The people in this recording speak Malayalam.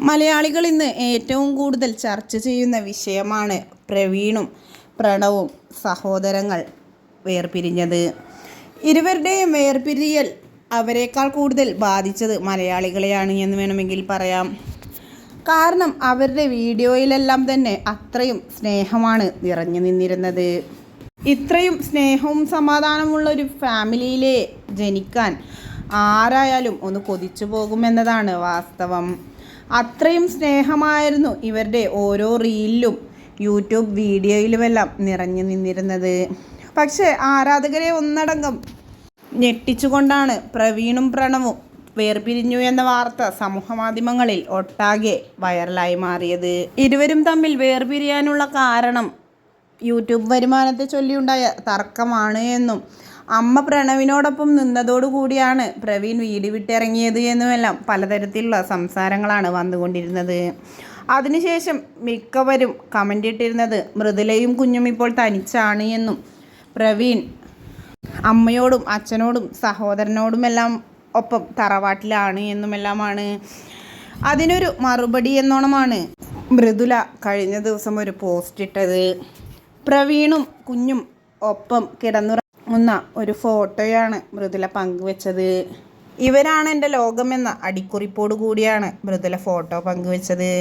മലയാളികൾ ഇന്ന് ഏറ്റവും കൂടുതൽ ചർച്ച ചെയ്യുന്ന വിഷയമാണ് പ്രവീണും പ്രണവും സഹോദരങ്ങൾ വേർപിരിഞ്ഞത്. ഇരുവരുടെയും വേർപിരിയൽ അവരെക്കാൾ കൂടുതൽ ബാധിച്ചത് മലയാളികളെയാണ് എന്ന് വേണമെങ്കിൽ പറയാം. കാരണം അവരുടെ വീഡിയോയിലെല്ലാം തന്നെ അത്രയും സ്നേഹമാണ് നിറഞ്ഞു നിന്നിരുന്നത്. ഇത്രയും സ്നേഹവും സമാധാനമുള്ള ഒരു ഫാമിലിയിലെ ജനിക്കാൻ ആരായാലും ഒന്ന് കൊതിച്ചു പോകുമെന്നതാണ് വാസ്തവം. അത്രയും സ്നേഹമായിരുന്നു ഇവരുടെ ഓരോ റീലിലും യൂട്യൂബ് വീഡിയോയിലുമെല്ലാം നിറഞ്ഞു നിന്നിരുന്നത്. പക്ഷേ ആരാധകരെ ഒന്നടങ്കം ഞെട്ടിച്ചുകൊണ്ടാണ് പ്രവീണും പ്രണവും വേർപിരിഞ്ഞു എന്ന വാർത്ത സമൂഹമാധ്യമങ്ങളിൽ ഒട്ടാകെ വൈറലായി മാറിയത്. ഇരുവരും തമ്മിൽ വേർപിരിയാനുള്ള കാരണം യൂട്യൂബ് വരുമാനത്തെ ചൊല്ലിയുണ്ടായ തർക്കമാണ് എന്നും അമ്മ പ്രണവിനോടൊപ്പം നിന്നതോടുകൂടിയാണ് പ്രവീൺ വീട് വിട്ടിറങ്ങിയത് എന്നുമെല്ലാം പലതരത്തിലുള്ള സംസാരങ്ങളാണ് വന്നുകൊണ്ടിരുന്നത്. അതിനുശേഷം മിക്കവരും കമൻ്റ് ഇട്ടിരുന്നത് മൃദുലയും കുഞ്ഞും ഇപ്പോൾ തനിച്ചാണ് എന്നും പ്രവീൺ അമ്മയോടും അച്ഛനോടും സഹോദരനോടുമെല്ലാം ഒപ്പം തറവാട്ടിലാണ് എന്നുമെല്ലാമാണ്. അതിനൊരു മറുപടി എന്നോണമാണ് മൃദുല കഴിഞ്ഞ ദിവസം ഒരു പോസ്റ്റ് ഇട്ടത്. പ്രവീണും കുഞ്ഞും ഒപ്പം കിടന്നുറങ്ങുന്ന ഒരു ഫോട്ടോയാണ് മൃദുല പങ്കുവെച്ചത്. ഇവരാണ് എൻ്റെ ലോകമെന്ന അടിക്കുറിപ്പോടു കൂടിയാണ് മൃദുല ഫോട്ടോ പങ്കുവെച്ചത്.